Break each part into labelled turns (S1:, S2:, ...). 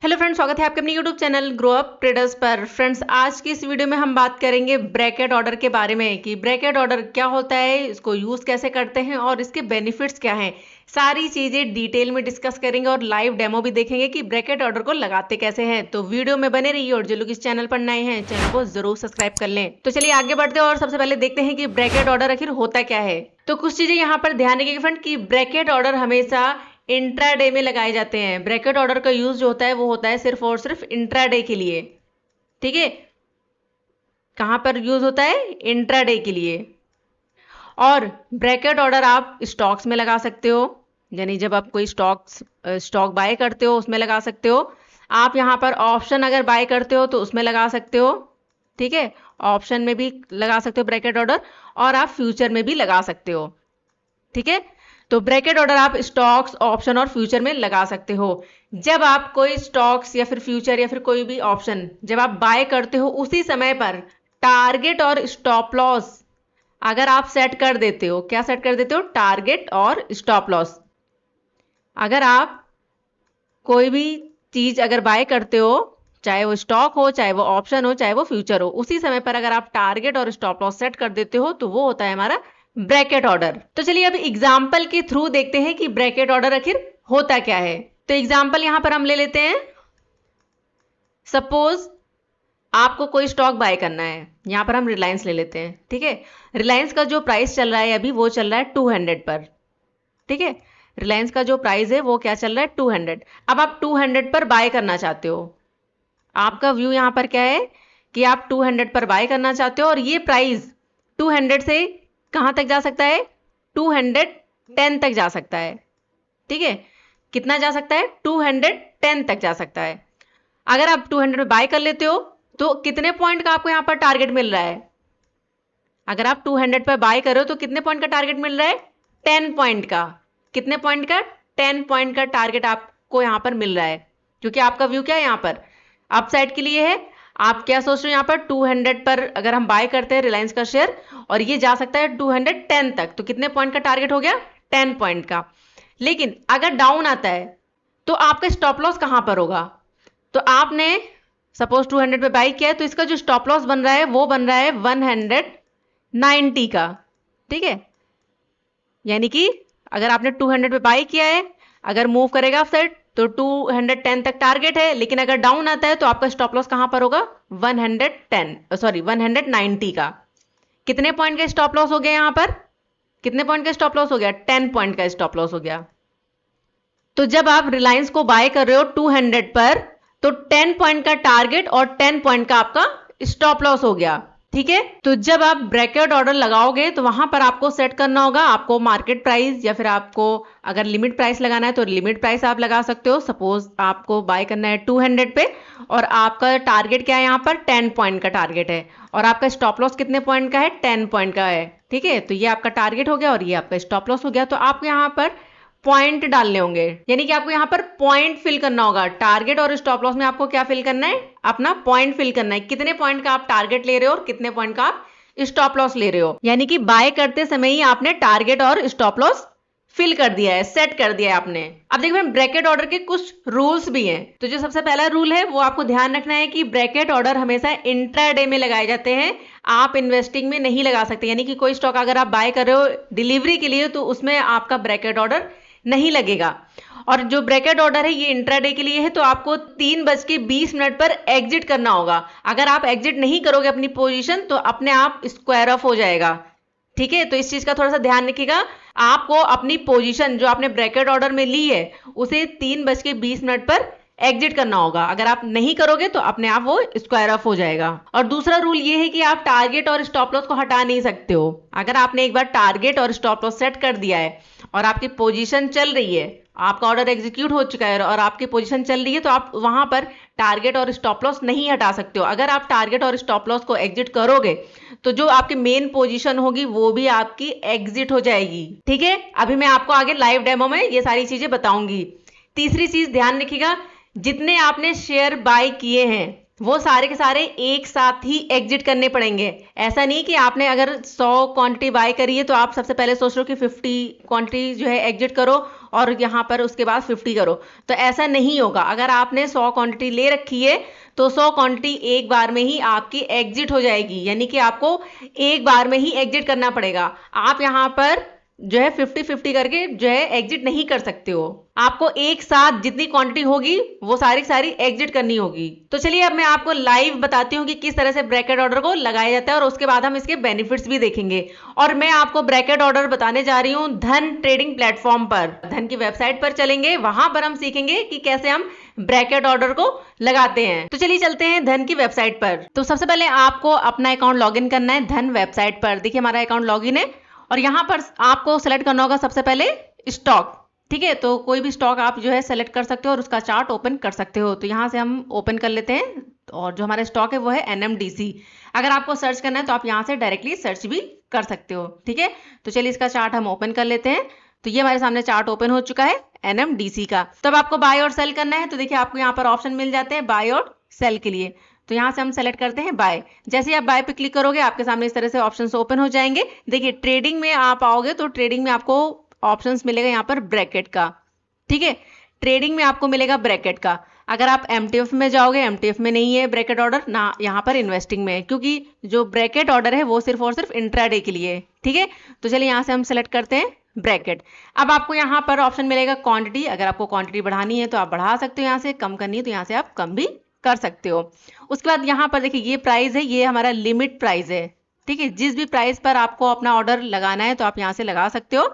S1: Hello friends, स्वागत है आपके अपने YouTube channel grow up traders पर। फ्रेंड्स, आज की इस वीडियो में हम बात करेंगे ब्रैकेट ऑर्डर के बारे में कि ब्रैकेट ऑर्डर क्या होता है, इसको यूज़ कैसे करते हैं और इसके बेनिफिट्स क्या हैं। सारी चीज़ें डिटेल में डिस्कस करेंगे और लाइव डेमो भी देखेंगे कि ब्रैकेट ऑर्डर को लगाते कैसे हैं। तो वीडियो में बने रहिए और जो लोग इस चैनल पर नए हैं चैनल को जरूर सब्सक्राइब कर लें। तो चलिए आगे बढ़ते हैं और सबसे पहले देखते हैं कि ब्रैकेट ऑर्डर आखिर होता क्या है। तो कुछ चीज़ें यहाँ पर ध्यान रखिएगा फ्रेंड कि ब्रैकेट ऑर्डर हमेशा इंट्राडे में लगाए जाते हैं। ब्रैकेट ऑर्डर का यूज जो होता है वो होता है सिर्फ और सिर्फ इंट्राडे के लिए। ठीक है, कहां पर यूज होता है? इंट्राडे के लिए। और ब्रैकेट ऑर्डर आप स्टॉक्स में लगा सकते हो, यानी जब आप कोई स्टॉक बाय करते हो उसमें लगा सकते हो। आप यहां पर ऑप्शन अगर बाय करते हो तो उसमें लगा सकते हो। ठीक है, ऑप्शन में भी लगा सकते हो ब्रैकेट ऑर्डर, और आप फ्यूचर में भी लगा सकते हो। ठीक है, तो ब्रैकेट ऑर्डर आप स्टॉक्स, ऑप्शन और फ्यूचर में लगा सकते हो। जब आप कोई स्टॉक्स या फिर फ्यूचर या फिर कोई भी ऑप्शन जब आप बाय करते हो, उसी समय पर टारगेट और स्टॉप लॉस अगर आप सेट कर देते हो। क्या सेट कर देते हो? टारगेट और स्टॉप लॉस। अगर आप कोई भी चीज अगर बाय करते हो, चाहे वो स्टॉक हो, चाहे वो ऑप्शन हो, चाहे वो फ्यूचर हो, उसी समय पर अगर आप टारगेट और स्टॉप लॉस सेट कर देते हो तो वो होता है हमारा ब्रैकेट ऑर्डर। तो चलिए अब एग्जाम्पल के थ्रू देखते हैं कि ब्रैकेट ऑर्डर आखिर होता क्या है। तो एग्जाम्पल यहां पर हम ले लेते हैं। सपोज आपको कोई स्टॉक बाय करना है, यहां पर हम रिलायंस ले लेते हैं। ठीक है, रिलायंस का जो प्राइस चल रहा है अभी वो चल रहा है 200 पर। ठीक है, रिलायंस का जो प्राइस है वो क्या चल रहा है? 200। अब आप 200 पर बाय करना चाहते हो। आपका व्यू यहां पर क्या है कि आप 200 पर बाय करना चाहते हो और ये प्राइस 200 से कहां तक जा सकता है? 210 तक जा सकता है। ठीक है, कितना जा सकता है? 210 तक जा सकता है। अगर आप 200 में बाय कर लेते हो तो कितने पॉइंट का आपको यहां पर टारगेट मिल रहा है? अगर आप 200 पर बाय कर रहे हो तो कितने पॉइंट का टारगेट मिल रहा है? 10 पॉइंट का। कितने पॉइंट का? 10 पॉइंट का टारगेट आपको यहां पर मिल रहा है, क्योंकि आपका व्यू क्या है यहां पर? अपसाइड के लिए है। आप क्या सोच रहे हो यहां पर? 200 पर अगर हम बाय करते हैं रिलायंस का शेयर और ये जा सकता है 210 तक, तो कितने पॉइंट का टारगेट हो गया? 10 पॉइंट का। लेकिन अगर डाउन आता है तो आपका स्टॉप लॉस कहां पर होगा? तो आपने सपोज 200 पे बाय किया है तो इसका जो स्टॉप लॉस बन रहा है वो बन रहा है 190 का। ठीक है, यानी कि अगर आपने 200 पे बाय किया है, अगर मूव करेगा अपसाइड तो 210 तक टारगेट है, लेकिन अगर डाउन आता है तो आपका स्टॉप लॉस कहां पर होगा? 190 का। कितने पॉइंट का स्टॉप लॉस हो गया यहां पर? कितने पॉइंट का स्टॉप लॉस हो गया? 10 पॉइंट का स्टॉप लॉस हो गया। तो जब आप रिलायंस को बाय कर रहे हो 200 पर तो 10 पॉइंट का टारगेट और 10 पॉइंट का आपका स्टॉप लॉस हो गया। ठीक है, तो जब आप ब्रैकेट ऑर्डर लगाओगे तो वहां पर आपको सेट करना होगा, आपको मार्केट प्राइस या फिर आपको अगर लिमिट प्राइस लगाना है तो लिमिट प्राइस आप लगा सकते हो। सपोज आपको बाय करना है 200 पे और आपका टारगेट क्या है? यहाँ पर 10 पॉइंट का टारगेट है और आपका स्टॉप लॉस कितने पॉइंट का है? 10 पॉइंट का है। ठीक है, तो ये आपका टारगेट हो गया और ये आपका स्टॉप लॉस हो गया। तो आपको यहाँ पर पॉइंट डालने होंगे, यानी कि आपको यहां पर पॉइंट फिल करना होगा। टारगेट और स्टॉप लॉस में आपको क्या फिल करना है? अपना पॉइंट फिल करना है। कितने पॉइंट का आप टारगेट ले रहे हो और कितने पॉइंट का आप स्टॉप लॉस ले रहे हो, यानी कि बाय करते समय ही आपने टारगेट और स्टॉप लॉस फिल कर दिया है, सेट कर दिया है आपने। अब देखिए ब्रैकेट ऑर्डर के कुछ रूल्स भी हैं। तो जो सबसे पहला रूल है वो आपको ध्यान रखना है कि ब्रैकेट ऑर्डर हमेशा इंट्राडे में लगाए जाते हैं, आप इन्वेस्टिंग में नहीं लगा सकते। यानी कि कोई स्टॉक अगर आप बाय कर रहे हो डिलीवरी के लिए तो उसमें आपका ब्रैकेट ऑर्डर नहीं लगेगा। और जो ब्रैकेट ऑर्डर है ये इंट्राडे के लिए है, तो आपको 3:20 पर एग्जिट करना होगा। अगर आप एग्जिट नहीं करोगे अपनी पोजीशन तो अपने आप स्क्वायर ऑफ हो जाएगा। ठीक है, तो इस चीज का थोड़ा सा ध्यान रखिएगा। आपको अपनी पोजीशन जो आपने ब्रैकेट ऑर्डर में ली है उसे 3:20 पर एग्जिट करना होगा। अगर आप नहीं करोगे तो अपने आप वो स्क्वायर ऑफ हो जाएगा। और दूसरा रूल ये है कि आप टारगेट और स्टॉप लॉस को हटा नहीं सकते हो। अगर आपने एक बार टारगेट और स्टॉप लॉस सेट कर दिया है और आपकी पोजीशन चल रही है, आपका ऑर्डर एग्जीक्यूट हो चुका है और आपकी पोजीशन चल रही है, तो आप वहां पर टारगेट और स्टॉप लॉस नहीं हटा सकते हो। अगर आप टारगेट और स्टॉप लॉस को एग्जिट करोगे तो जो आपकी मेन पोजीशन होगी वो भी आपकी एग्जिट हो जाएगी। ठीक है, अभी मैं आपको आगे लाइव डेमो में ये सारी चीजें बताऊंगी। तीसरी चीज ध्यान रखिएगा, जितने आपने शेयर बाय किए हैं वो सारे के सारे एक साथ ही एग्जिट करने पड़ेंगे। ऐसा नहीं कि आपने अगर 100 क्वांटिटी बाय करी है तो आप सबसे पहले सोच रहे हो कि 50 क्वांटिटी जो है एग्जिट करो और यहाँ पर उसके बाद 50 करो, तो ऐसा नहीं होगा। अगर आपने 100 क्वांटिटी ले रखी है तो 100 क्वांटिटी एक बार में ही आपकी एग्जिट हो जाएगी, यानी कि आपको एक बार में ही एग्जिट करना पड़ेगा। आप यहाँ पर जो है 50-50 करके जो है एग्जिट नहीं कर सकते हो। आपको एक साथ जितनी क्वांटिटी होगी वो सारी सारी एग्जिट करनी होगी। तो चलिए अब मैं आपको लाइव बताती हूँ कि किस तरह से ब्रैकेट ऑर्डर को लगाया जाता है और उसके बाद हम इसके बेनिफिट्स भी देखेंगे। और मैं आपको ब्रैकेट ऑर्डर बताने जा रही हूँ धन ट्रेडिंग प्लेटफॉर्म पर। धन की वेबसाइट पर चलेंगे, वहां पर हम सीखेंगे कि कैसे हम ब्रैकेट ऑर्डर को लगाते हैं। तो चलिए चलते हैं धन की वेबसाइट पर। तो सबसे पहले आपको अपना अकाउंट लॉग इन करना है धन वेबसाइट पर। देखिए हमारा अकाउंट लॉग इन है और यहाँ पर आपको सेलेक्ट करना होगा सबसे पहले स्टॉक। ठीक है, तो कोई भी स्टॉक आप जो है सेलेक्ट कर सकते हो और उसका चार्ट ओपन कर सकते हो। तो यहाँ से हम ओपन कर लेते हैं और जो हमारा स्टॉक है वो है NMDC। अगर आपको सर्च करना है तो आप यहाँ से डायरेक्टली सर्च भी कर सकते हो। ठीक है, तो चलिए इसका चार्ट हम ओपन कर लेते हैं। तो ये हमारे सामने चार्ट ओपन हो चुका है NMDC का। तब आपको बाय और सेल करना है, तो देखिए आपको यहाँ पर ऑप्शन मिल जाते हैं बाय और सेल के लिए। तो यहाँ से हम सेलेक्ट करते हैं बाय। जैसे ही आप बाय पे क्लिक करोगे आपके सामने इस तरह से ऑप्शंस ओपन हो जाएंगे। देखिए ट्रेडिंग में आप आओगे तो ट्रेडिंग में आपको ऑप्शंस मिलेगा यहाँ पर ब्रैकेट का। ठीक है, ट्रेडिंग में आपको मिलेगा ब्रैकेट का। अगर आप MTF में जाओगे, MTF में नहीं है ब्रैकेट ऑर्डर ना, यहाँ पर इन्वेस्टिंग में है, क्योंकि जो ब्रैकेट ऑर्डर है वो सिर्फ और सिर्फ इंट्राडे के लिए है। ठीक है, तो चलिए यहाँ से हम सेलेक्ट करते हैं ब्रैकेट। अब आपको यहाँ पर ऑप्शन मिलेगा क्वांटिटी। अगर आपको क्वांटिटी बढ़ानी है तो आप बढ़ा सकते हो, यहाँ से कम करनी है तो यहाँ से आप कम भी कर सकते हो। उसके बाद यहाँ पर देखिए ये प्राइस है, ये हमारा लिमिट प्राइस है। ठीक है, जिस भी प्राइस पर आपको अपना ऑर्डर लगाना है तो आप यहाँ से लगा सकते हो।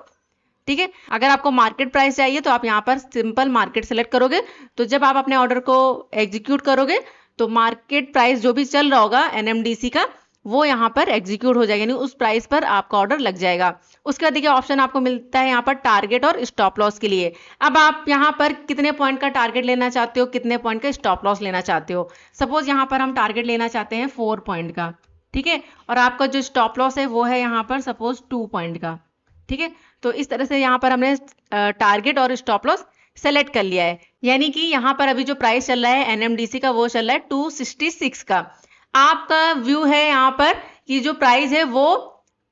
S1: ठीक है, अगर आपको मार्केट प्राइस चाहिए तो आप यहाँ पर सिंपल मार्केट सेलेक्ट करोगे। तो जब आप अपने ऑर्डर को एग्जीक्यूट करोगे तो मार्केट प्राइस जो भी चल रहा होगा NMDC का वो यहाँ पर एग्जीक्यूट हो जाएगा, यानी उस प्राइस पर आपका ऑर्डर लग जाएगा। उसके बाद देखिए ऑप्शन आपको मिलता है यहाँ पर टारगेट और स्टॉप लॉस के लिए। अब आप यहाँ पर कितने पॉइंट का टारगेट लेना चाहते हो, कितने पॉइंट का स्टॉप लॉस लेना चाहते हो। सपोज यहाँ पर हम टारगेट लेना चाहते हैं 4 पॉइंट का। ठीक है, और आपका जो स्टॉप लॉस है वो है यहाँ पर सपोज 2 पॉइंट का। ठीक है, तो इस तरह से यहाँ पर हमने टारगेट और स्टॉप लॉस सेलेक्ट कर लिया है। यानी कि यहाँ पर अभी जो प्राइस चल रहा है NMDC का वो चल रहा है 266 का। आपका व्यू है यहाँ पर कि जो प्राइस है वो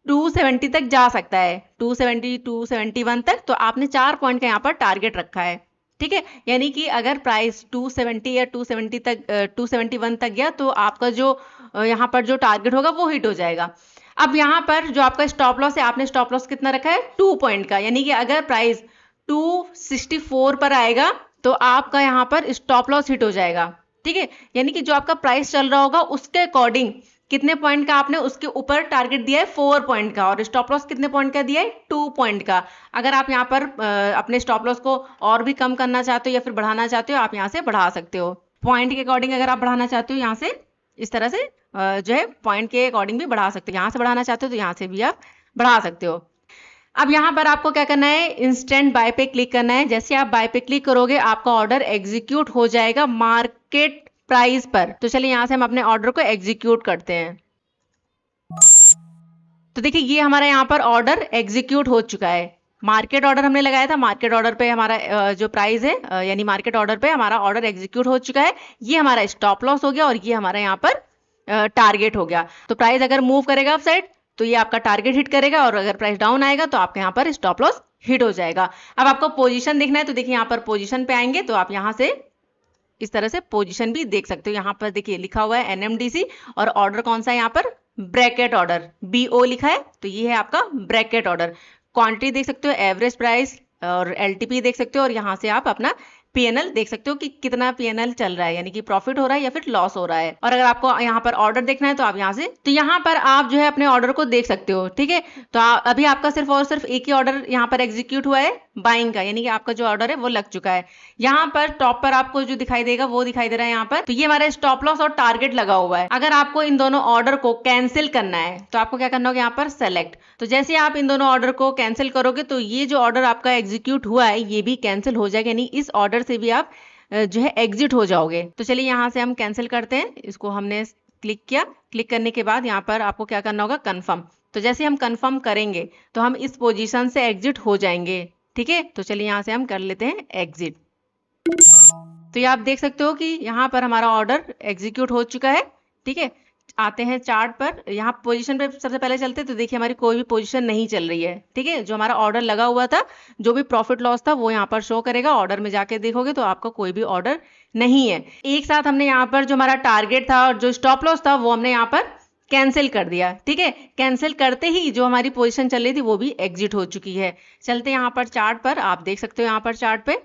S1: 270 तक जा सकता है, 270 271 तक। तो आपने 4 पॉइंट का यहाँ पर टारगेट रखा है। ठीक है, यानी कि अगर प्राइस 270 या 270 तक 271 तक गया तो आपका जो यहाँ पर जो टारगेट होगा वो हिट हो जाएगा। अब यहाँ पर जो आपका स्टॉप लॉस है, आपने स्टॉप लॉस कितना रखा है 2 पॉइंट का, यानी कि अगर प्राइस 264 पर आएगा तो आपका यहाँ पर स्टॉप लॉस हिट हो जाएगा। ठीक है, यानी कि जो आपका प्राइस चल रहा होगा उसके अकॉर्डिंग कितने पॉइंट का आपने उसके ऊपर टारगेट दिया है 4 पॉइंट का, और स्टॉप लॉस कितने पॉइंट का दिया है 2 पॉइंट का। अगर आप यहाँ पर अपने स्टॉप लॉस को और भी कम करना चाहते हो या फिर बढ़ाना चाहते हो, आप यहाँ से बढ़ा सकते हो पॉइंट के अकॉर्डिंग। अगर आप बढ़ाना चाहते हो यहाँ से इस तरह से जो है पॉइंट के अकॉर्डिंग भी बढ़ा सकते हो। यहाँ से बढ़ाना चाहते हो तो यहाँ से भी आप बढ़ा सकते हो। अब यहाँ पर आपको क्या करना है, इंस्टेंट बाय पे क्लिक करना है। जैसे आप बाय पे क्लिक करोगे आपका ऑर्डर एग्जीक्यूट हो जाएगा मार्केट प्राइस पर। तो चलिए यहाँ से हम अपने ऑर्डर को एग्जीक्यूट करते हैं। तो देखिए ये हमारा यहाँ पर ऑर्डर एग्जीक्यूट हो चुका है। मार्केट ऑर्डर हमने लगाया था, मार्केट ऑर्डर पे हमारा जो प्राइस है यानी मार्केट ऑर्डर पे हमारा ऑर्डर एग्जीक्यूट हो चुका है। ये हमारा स्टॉप लॉस हो गया और ये हमारा यहाँ पर टारगेट हो गया। तो प्राइस अगर मूव करेगा अप साइड तो ये आपका टारगेट हिट करेगा, और अगर प्राइस डाउन आएगा तो आपके यहाँ पर स्टॉप लॉस हिट हो जाएगा। अब आपको पोजीशन देखना है तो देखिए यहाँ पर पोजीशन पे आएंगे तो आप यहाँ से इस तरह से पोजीशन भी देख सकते हो। यहाँ पर देखिए लिखा हुआ है NMDC और ऑर्डर कौन सा है यहाँ पर ब्रैकेट ऑर्डर BO लिखा है, तो ये है आपका ब्रैकेट ऑर्डर। क्वांटिटी देख सकते हो, एवरेज प्राइस और LTP देख सकते हो, और यहाँ से आप अपना PNL देख सकते हो कि कितना PNL चल रहा है, यानी कि प्रॉफिट हो रहा है या फिर लॉस हो रहा है। और अगर आपको यहाँ पर ऑर्डर देखना है तो आप यहाँ से तो यहाँ पर आप जो है अपने ऑर्डर को देख सकते हो। ठीक है, तो अभी आपका सिर्फ और सिर्फ एक ही ऑर्डर यहाँ पर एग्जीक्यूट हुआ है बाइंग का, यानी कि आपका जो ऑर्डर है वो लग चुका है। यहाँ पर टॉप पर आपको जो दिखाई देगा वो दिखाई दे रहा है यहाँ पर, तो ये हमारा स्टॉप लॉस और टारगेट लगा हुआ है। अगर आपको इन दोनों ऑर्डर को कैंसिल करना है तो आपको क्या करना होगा, यहाँ पर सेलेक्ट। तो जैसे आप इन दोनों ऑर्डर को कैंसिल करोगे तो ये जो ऑर्डर आपका एग्जीक्यूट हुआ है ये भी कैंसिल हो जाएगा, यानी इस ऑर्डर से भी आप जो है एग्जिट हो जाओगे। तो चलिए यहाँ से हम कैंसिल करते हैं, इसको हमने क्लिक किया। क्लिक करने के बाद यहाँ पर आपको क्या करना होगा, कंफर्म। तो जैसे हम कंफर्म करेंगे तो हम इस पोजीशन से एग्जिट हो जाएंगे। ठीक है, तो चलिए यहाँ से हम कर लेते हैं एग्जिट। तो ये आप देख सकते हो कि यहाँ पर हमारा ऑर्डर एग्जीक्यूट हो चुका है। ठीक है, आते हैं चार्ट पर, यहाँ पोजीशन पे सबसे पहले चलते हैं तो देखिए हमारी कोई भी पोजीशन नहीं चल रही है। ठीक है, जो हमारा ऑर्डर लगा हुआ था, जो भी प्रॉफिट लॉस था वो यहाँ पर शो करेगा। ऑर्डर में जाके देखोगे तो आपका कोई भी ऑर्डर नहीं है। एक साथ हमने यहाँ पर जो हमारा टारगेट था और जो स्टॉप लॉस था वो हमने यहाँ पर कैंसिल कर दिया। ठीक है, कैंसिल करते ही जो हमारी पोजीशन चल रही थी वो भी एग्जिट हो चुकी है। चलते हैं यहाँ पर चार्ट पर, आप देख सकते हो यहाँ पर चार्ट पे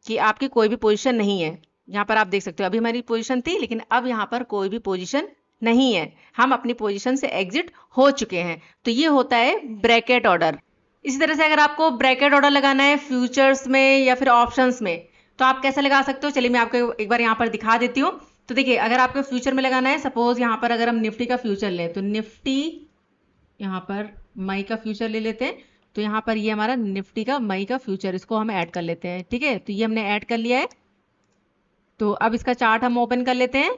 S1: कि आपकी कोई भी पोजीशन नहीं है। यहाँ पर आप देख सकते हो अभी हमारी पोजीशन थी, लेकिन अब यहाँ पर कोई भी पोजीशन नहीं है, हम अपनी पोजीशन से एग्जिट हो चुके हैं। तो ये होता है ब्रैकेट ऑर्डर। इसी तरह से अगर आपको ब्रैकेट ऑर्डर लगाना है फ्यूचर्स में या फिर ऑप्शंस में, तो आप कैसे लगा सकते हो, चलिए मैं आपको एक बार यहाँ पर दिखा देती हूँ। तो देखिए अगर आपको फ्यूचर में लगाना है, सपोज यहाँ पर अगर हम निफ्टी का फ्यूचर लें तो निफ्टी यहाँ पर मई का फ्यूचर ले लेते हैं। तो यहाँ पर ये हमारा निफ्टी का मई का फ्यूचर, इसको हम ऐड कर लेते हैं। ठीक है, तो ये हमने ऐड कर लिया है। तो अब इसका चार्ट हम ओपन कर लेते हैं।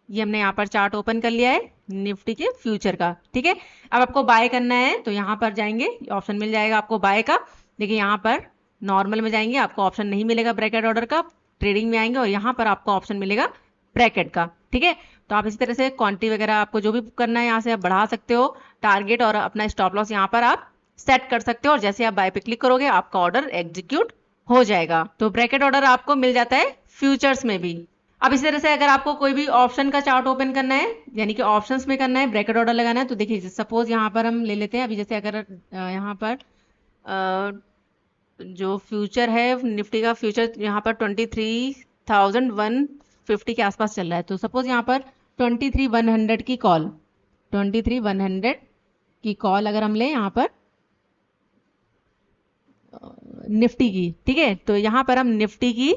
S1: ये हमने यहाँ पर चार्ट ओपन कर लिया है निफ्टी के फ्यूचर का। ठीक है, अब आपको बाय करना है तो यहाँ पर जाएंगे, ऑप्शन मिल जाएगा आपको बाय का। देखिए यहाँ पर नॉर्मल में जाएंगे, आपको ऑप्शन नहीं मिलेगा ब्रैकेट ऑर्डर का। ट्रेडिंग में आएंगे और यहाँ पर आपको ऑप्शन मिलेगा ब्रैकेट का। ठीक है, तो आप इसी तरह से क्वांटिटी वगैरह आपको जो भी करना है यहाँ से आप बढ़ा सकते हो, टारगेट और अपना स्टॉप लॉस यहाँ पर आप सेट कर सकते हो। और जैसे आप बाय पे क्लिक करोगे आपका ऑर्डर एग्जीक्यूट हो जाएगा। तो ब्रैकेट ऑर्डर आपको मिल जाता है फ्यूचर्स में भी। अब इसी तरह से अगर आपको कोई भी ऑप्शन का चार्ट ओपन करना है, यानी कि ऑप्शंस में करना है, ब्रैकेट ऑर्डर लगाना है, तो देखिए सपोज यहाँ पर हम ले लेते हैं। अभी जैसे अगर यहाँ पर जो फ्यूचर है निफ्टी का फ्यूचर यहाँ पर 23,150 के आसपास चल रहा है। तो सपोज यहाँ पर 23,100 की कॉल, 23,100 की कॉल अगर हम लें यहाँ पर निफ्टी की। ठीक है, तो यहाँ पर हम निफ्टी की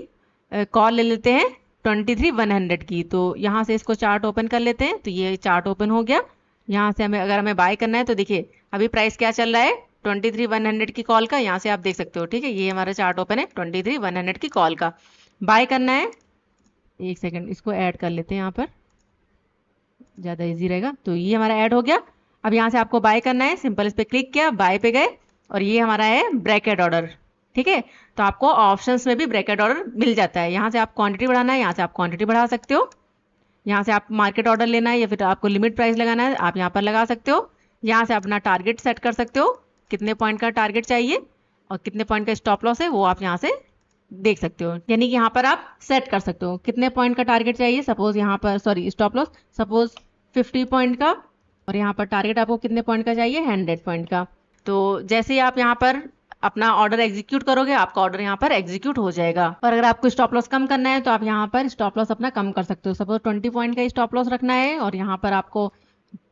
S1: कॉल ले लेते हैं 23,100 की। तो यहाँ से इसको चार्ट ओपन कर लेते हैं। तो ये चार्ट ओपन हो गया। यहाँ से हमें अगर हमें बाय करना है तो देखिए अभी प्राइस क्या चल रहा है 23,100 की कॉल का, यहाँ से आप देख सकते हो। ठीक है, ये हमारा चार्ट ओपन है 23,100 की कॉल का। बाय करना है, एक सेकंड इसको ऐड कर लेते हैं यहाँ पर, ज़्यादा इजी रहेगा। तो ये हमारा ऐड हो गया। अब यहाँ से आपको बाय करना है, सिंपल इस पर क्लिक किया, बाय पे गए और ये हमारा है ब्रैकेट ऑर्डर। ठीक है, तो आपको ऑप्शंस में भी ब्रैकेट ऑर्डर मिल जाता है। यहाँ से आप क्वांटिटी बढ़ाना है, यहाँ से आप क्वांटिटी बढ़ा सकते हो। यहाँ से आप मार्केट ऑर्डर लेना है या फिर आपको लिमिट प्राइस लगाना है, आप यहाँ पर लगा सकते हो। यहाँ से अपना टारगेट सेट कर सकते हो, कितने पॉइंट का टारगेट चाहिए और कितने पॉइंट का स्टॉप लॉस है वो आप यहाँ से देख सकते हो। यानी कि यहाँ पर आप सेट कर सकते हो कितने पॉइंट का टारगेट चाहिए, सपोज यहाँ पर sorry stop loss suppose 50 point का, और यहाँ पर टारगेट आपको कितने पॉइंट का चाहिए 100 पॉइंट का। तो जैसे ही आप यहाँ पर अपना ऑर्डर एग्जीक्यूट करोगे आपका ऑर्डर यहाँ पर एग्जीक्यूट हो जाएगा। और अगर आपको स्टॉप लॉस कम करना है तो आप यहाँ पर स्टॉप लॉस अपना कम कर सकते हो। सपोज 20 पॉइंट का स्टॉप लॉस रखना है और यहाँ पर आपको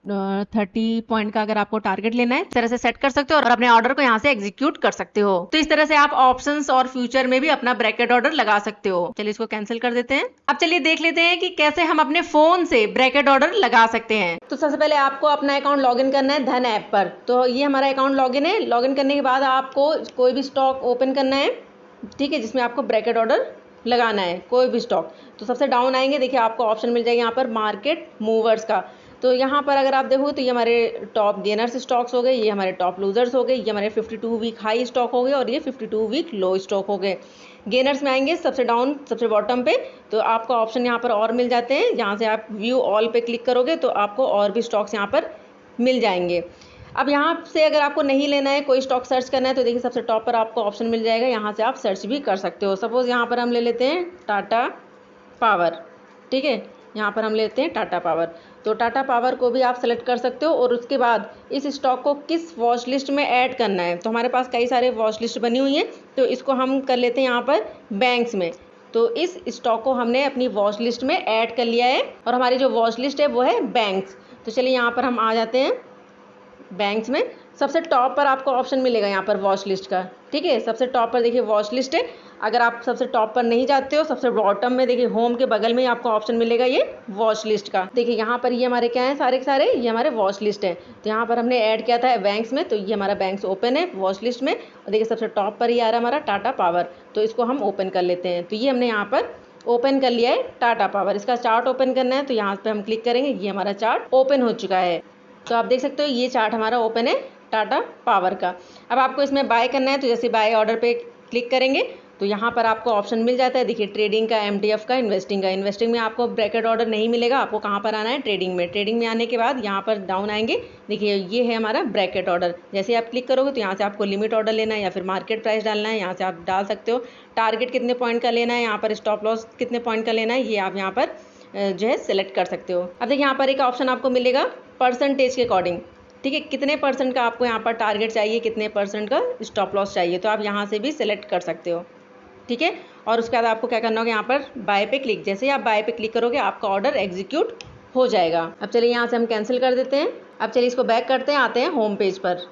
S1: 30 पॉइंट का अगर आपको टारगेट लेना है, इस तरह से सेट कर सकते हो और अपने ऑर्डर को यहाँ से एग्जीक्यूट कर सकते हो। तो इस तरह से आप ऑप्शंस और फ्यूचर में भी अपना ब्रैकेट ऑर्डर लगा सकते हो। चलिए इसको कैंसिल कर देते हैं। अब चलिए देख लेते हैं कि कैसे हम अपने फोन से ब्रैकेट ऑर्डर लगा सकते हैं। तो सबसे पहले आपको अपना अकाउंट लॉगिन करना है धन ऐप पर। तो ये हमारा अकाउंट लॉगिन है। लॉगिन करने के बाद आपको कोई भी स्टॉक ओपन करना है, ठीक है, जिसमें आपको ब्रैकेट ऑर्डर लगाना है कोई भी स्टॉक। तो सबसे डाउन आएंगे, देखिए आपको ऑप्शन मिल जाएगा यहाँ पर मार्केट मूवर्स का। तो यहाँ पर अगर आप देखो तो ये हमारे टॉप गेनर्स स्टॉक्स हो गए, ये हमारे टॉप लूजर्स हो गए, ये हमारे 52 वीक हाई स्टॉक हो गए और ये 52 वीक लो स्टॉक हो गए। गेनर्स में आएंगे सबसे डाउन सबसे बॉटम पे, तो आपको ऑप्शन यहाँ पर और मिल जाते हैं। यहाँ से आप व्यू ऑल पे क्लिक करोगे तो आपको और भी स्टॉक्स यहाँ पर मिल जाएंगे। अब यहाँ से अगर आपको नहीं लेना है, कोई स्टॉक सर्च करना है, तो देखिए सबसे टॉप पर आपको ऑप्शन मिल जाएगा, यहाँ से आप सर्च भी कर सकते हो। सपोज यहाँ पर हम ले लेते हैं टाटा पावर। ठीक है, यहाँ पर हम लेते हैं टाटा पावर। तो टाटा पावर को भी आप सेलेक्ट कर सकते हो और उसके बाद इस स्टॉक को किस वॉच लिस्ट में ऐड करना है। तो हमारे पास कई सारे वॉच लिस्ट बनी हुई है, तो इसको हम कर लेते हैं यहाँ पर बैंक्स में। तो इस स्टॉक को हमने अपनी वॉच लिस्ट में ऐड कर लिया है और हमारी जो वॉच लिस्ट है वो है बैंक्स। तो चलिए यहाँ पर हम आ जाते हैं बैंक्स में। सबसे टॉप पर आपको ऑप्शन मिलेगा यहाँ पर वॉच लिस्ट का। ठीक है, सबसे टॉप पर देखिए वॉच लिस्ट है। अगर आप सबसे टॉप पर नहीं जाते हो, सबसे बॉटम में देखिए होम के बगल में आपको ऑप्शन मिलेगा ये वॉच लिस्ट का। देखिए यहाँ पर ये हमारे क्या है, सारे के सारे ये हमारे वॉच लिस्ट है। तो यहाँ पर हमने ऐड किया था बैंक्स में, तो ये हमारा बैंक्स ओपन है वॉच लिस्ट में। और देखिए सबसे टॉप पर ही आ रहा है हमारा टाटा पावर, तो इसको हम ओपन कर लेते हैं। तो ये हमने यहाँ पर ओपन कर लिया है टाटा पावर। इसका चार्ट ओपन करना है तो यहाँ पर हम क्लिक करेंगे, ये हमारा चार्ट ओपन हो चुका है। तो आप देख सकते हो ये चार्ट हमारा ओपन है टाटा पावर का। अब आपको इसमें बाय करना है, तो जैसे बाय ऑर्डर पे क्लिक करेंगे तो यहाँ पर आपको ऑप्शन मिल जाता है, देखिए ट्रेडिंग का, एमटीएफ का, इन्वेस्टिंग का। इन्वेस्टिंग में आपको ब्रैकेट ऑर्डर नहीं मिलेगा, आपको कहाँ पर आना है, ट्रेडिंग में। ट्रेडिंग में आने के बाद यहाँ पर डाउन आएंगे, देखिए ये है हमारा ब्रैकेट ऑर्डर। जैसे आप क्लिक करोगे तो यहाँ से आपको लिमिट ऑर्डर लेना है या फिर मार्केट प्राइस डालना है, यहाँ से आप डाल सकते हो। टारगेट कितने पॉइंट का लेना है, यहाँ पर स्टॉप लॉस कितने पॉइंट का लेना है, ये आप यहाँ पर जो है सिलेक्ट कर सकते हो। अब देखिए यहाँ पर एक ऑप्शन आपको मिलेगा परसेंटेज के अकॉर्डिंग, ठीक है, कितने परसेंट का आपको यहाँ पर टारगेट चाहिए, कितने परसेंट का स्टॉप लॉस चाहिए, तो आप यहाँ से भी सिलेक्ट कर सकते हो, ठीक है। और उसके बाद आपको क्या करना होगा, यहाँ पर बाय पे क्लिक, जैसे ही आप बाय पे क्लिक करोगे आपका ऑर्डर एग्जीक्यूट हो जाएगा। अब चलिए यहाँ से हम कैंसिल कर देते हैं। अब चलिए इसको बैक करते हैं, आते हैं होम पेज पर।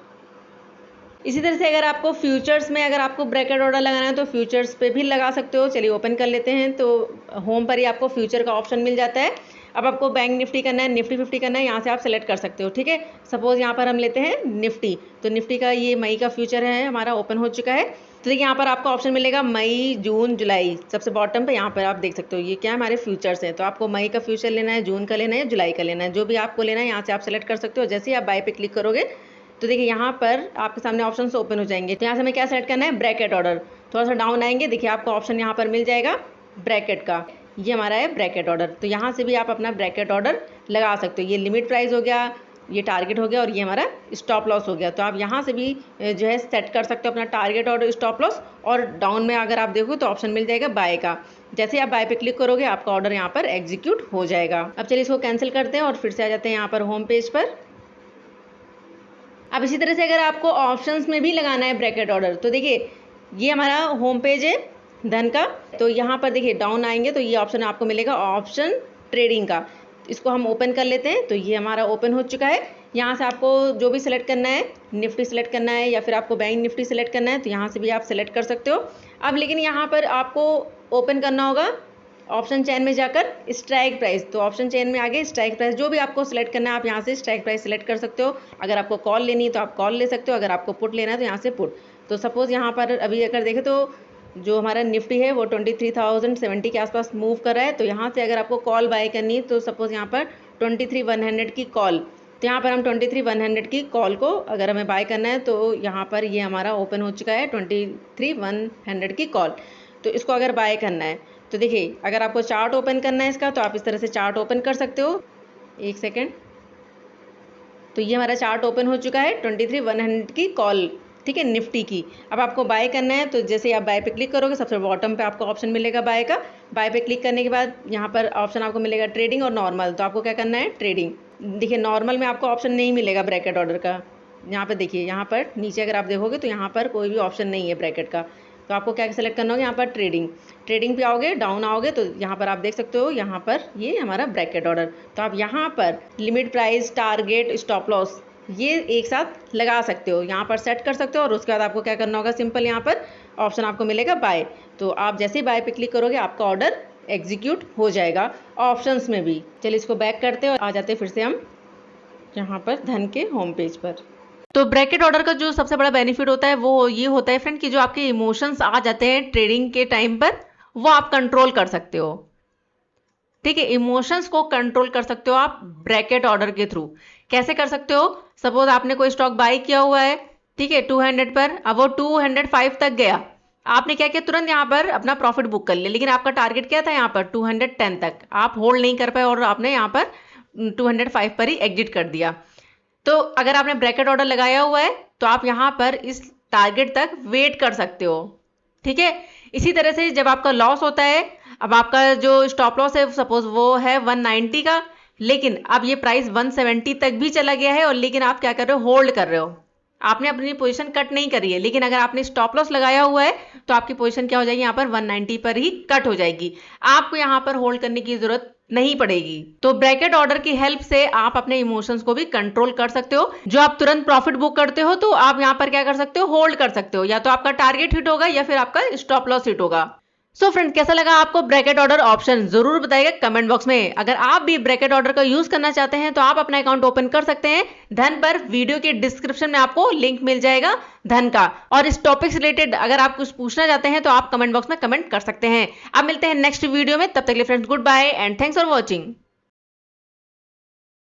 S1: इसी तरह से अगर आपको फ्यूचर्स में अगर आपको ब्रैकेट ऑर्डर लगाना है तो फ्यूचर्स पे भी लगा सकते हो। चलिए ओपन कर लेते हैं, तो होम पर ही आपको फ्यूचर का ऑप्शन मिल जाता है। अब आपको बैंक निफ्टी करना है, निफ्टी 50 करना है, यहाँ से आप सेलेक्ट कर सकते हो, ठीक है। सपोज यहाँ पर हम लेते हैं निफ्टी, तो निफ्टी का ये मई का फ्यूचर है हमारा, ओपन हो चुका है। तो देखिए यहाँ पर आपको ऑप्शन मिलेगा मई, जून, जुलाई, सबसे बॉटम पे यहाँ पर आप देख सकते हो ये क्या है, हमारे फ्यूचर्स हैं। तो आपको मई का फ्यूचर लेना है, जून का लेना है, जुलाई का लेना है, जो भी आपको लेना है यहाँ से आप सेलेक्ट कर सकते हो। जैसे ही आप बाय पे क्लिक करोगे तो देखिए यहाँ पर आपके सामने ऑप्शन ओपन हो जाएंगे। तो यहाँ से हमें क्या सेलेक्ट करना है, ब्रैकेट ऑर्डर। थोड़ा सा डाउन आएंगे, देखिए आपको ऑप्शन यहाँ पर मिल जाएगा ब्रैकेट का, ये हमारा है ब्रैकेट ऑर्डर। तो यहाँ से भी आप अपना ब्रैकेट ऑर्डर लगा सकते हो। ये लिमिट प्राइस हो गया, ये टारगेट हो गया और ये हमारा स्टॉप लॉस हो गया। तो आप यहाँ से भी जो है सेट कर सकते हो अपना टारगेट और स्टॉप लॉस। और डाउन में अगर आप देखो तो ऑप्शन मिल जाएगा बाय का, जैसे आप बाय पे क्लिक करोगे आपका ऑर्डर यहाँ पर एग्जीक्यूट हो जाएगा। अब चलिए इसको कैंसिल करते हैं और फिर से आ जाते हैं यहाँ पर होम पेज पर। अब इसी तरह से अगर आपको ऑप्शंस में भी लगाना है ब्रैकेट ऑर्डर, तो देखिए ये हमारा होम पेज है धन का। तो यहाँ पर देखिए डाउन आएंगे तो ये ऑप्शन आपको मिलेगा ऑप्शन ट्रेडिंग का। इसको हम ओपन कर लेते हैं, तो ये हमारा ओपन हो चुका है। यहाँ से आपको जो भी सिलेक्ट करना है, निफ्टी सिलेक्ट करना है या फिर आपको बैंक निफ्टी सिलेक्ट करना है, तो यहाँ से भी आप सिलेक्ट कर सकते हो। अब लेकिन यहाँ पर आपको ओपन करना होगा ऑप्शन चेन में जाकर स्ट्राइक प्राइस। तो ऑप्शन चेन में आगे स्ट्राइक प्राइस जो भी आपको सिलेक्ट करना है आप यहाँ से स्ट्राइक प्राइस सिलेक्ट कर सकते हो। अगर आपको कॉल लेनी है तो आप कॉल ले सकते हो, अगर आपको पुट लेना है तो यहाँ से पुट। तो सपोज़ यहाँ पर अभी अगर देखें तो जो हमारा निफ्टी है वो 23,070 के आसपास मूव कर रहा है। तो यहाँ से अगर आपको कॉल बाय करनी है तो सपोज़ यहाँ पर 23,100 की कॉल, तो यहाँ पर हम 23,100 की कॉल को अगर हमें बाय करना है तो यहाँ पर ये हमारा ओपन हो चुका है 23,100 की कॉल। तो इसको अगर बाय करना है तो देखिए अगर आपको चार्ट ओपन करना है इसका तो आप इस तरह से चार्ट ओपन कर सकते हो। एक सेकेंड, तो ये हमारा चार्ट ओपन हो चुका है 23,100 की कॉल, ठीक है, निफ्टी की। अब आपको बाय करना है तो जैसे आप बाय पे क्लिक करोगे सबसे बॉटम पे आपको ऑप्शन मिलेगा बाय का। बाय पे क्लिक करने के बाद यहाँ पर ऑप्शन आपको मिलेगा ट्रेडिंग और नॉर्मल। तो आपको क्या करना है, ट्रेडिंग। देखिए नॉर्मल में आपको ऑप्शन नहीं मिलेगा ब्रैकेट ऑर्डर का। यहाँ पर देखिए, यहाँ पर नीचे अगर आप देखोगे तो यहाँ पर कोई भी ऑप्शन नहीं है ब्रैकेट का। तो आपको क्या सेलेक्ट करना होगा, यहाँ पर ट्रेडिंग। ट्रेडिंग पे आओगे, डाउन आओगे तो यहाँ पर आप देख सकते हो यहाँ पर ये हमारा ब्रैकेट ऑर्डर। तो आप यहाँ पर limit price, target, stop loss ये एक साथ लगा सकते हो, यहाँ पर सेट कर सकते हो। और उसके बाद आपको क्या करना होगा, सिंपल यहाँ पर ऑप्शन आपको मिलेगा बाय। तो आप जैसे ही बाय पे क्लिक करोगे आपका ऑर्डर एग्जीक्यूट हो जाएगा ऑप्शंस में भी। चलिए इसको बैक करते हैं और आ जाते हैं फिर से हम यहाँ पर धन के होम पेज पर। तो ब्रैकेट ऑर्डर का जो सबसे बड़ा बेनिफिट होता है वो ये होता है फ्रेंड कि जो आपके इमोशंस आ जाते हैं ट्रेडिंग के टाइम पर वो आप कंट्रोल कर सकते हो, ठीक है। इमोशंस को कंट्रोल कर सकते हो आप ब्रैकेट ऑर्डर के थ्रू। कैसे कर सकते हो, सपोज आपने कोई स्टॉक बाय किया हुआ है, ठीक है, 200 पर, अब वो 205 तक गया, आपने क्या किया, तुरंत यहाँ पर अपना प्रॉफिट बुक कर लिया। लेकिन आपका टारगेट क्या था, यहाँ पर 210 तक आप होल्ड नहीं कर पाए और आपने यहाँ पर 205 पर ही एग्जिट कर दिया। तो अगर आपने ब्रैकेट ऑर्डर लगाया हुआ है तो आप यहाँ पर इस टारगेट तक वेट कर सकते हो, ठीक है। इसी तरह से जब आपका लॉस होता है, अब आपका जो स्टॉप लॉस है सपोज वो है 190 का, लेकिन अब ये प्राइस 170 तक भी चला गया है और लेकिन आप क्या कर रहे हो, होल्ड कर रहे हो, आपने अपनी पोजीशन कट नहीं करी है। लेकिन अगर आपने स्टॉप लॉस लगाया हुआ है तो आपकी पोजीशन क्या हो जाएगी, यहाँ पर 190 पर ही कट हो जाएगी, आपको यहाँ पर होल्ड करने की जरूरत नहीं पड़ेगी। तो ब्रैकेट ऑर्डर की हेल्प से आप अपने इमोशंस को भी कंट्रोल कर सकते हो। जो आप तुरंत प्रॉफिट बुक करते हो तो आप यहाँ पर क्या कर सकते हो, होल्ड कर सकते हो, या तो आपका टारगेट हिट होगा या फिर आपका स्टॉप लॉस हिट होगा। सो फ्रेंड, कैसा लगा आपको ब्रैकेट ऑर्डर ऑप्शन, जरूर बताइएगा कमेंट बॉक्स में। अगर आप भी ब्रैकेट ऑर्डर का यूज करना चाहते हैं तो आप अपना अकाउंट ओपन कर सकते हैं धन पर। वीडियो के डिस्क्रिप्शन में आपको लिंक मिल जाएगा धन का। और इस टॉपिक से रिलेटेड अगर आप कुछ पूछना चाहते हैं तो आप कमेंट बॉक्स में कमेंट कर सकते हैं। अब मिलते हैं नेक्स्ट वीडियो में, तब तक के लिए friends goodbye and thanks for watching.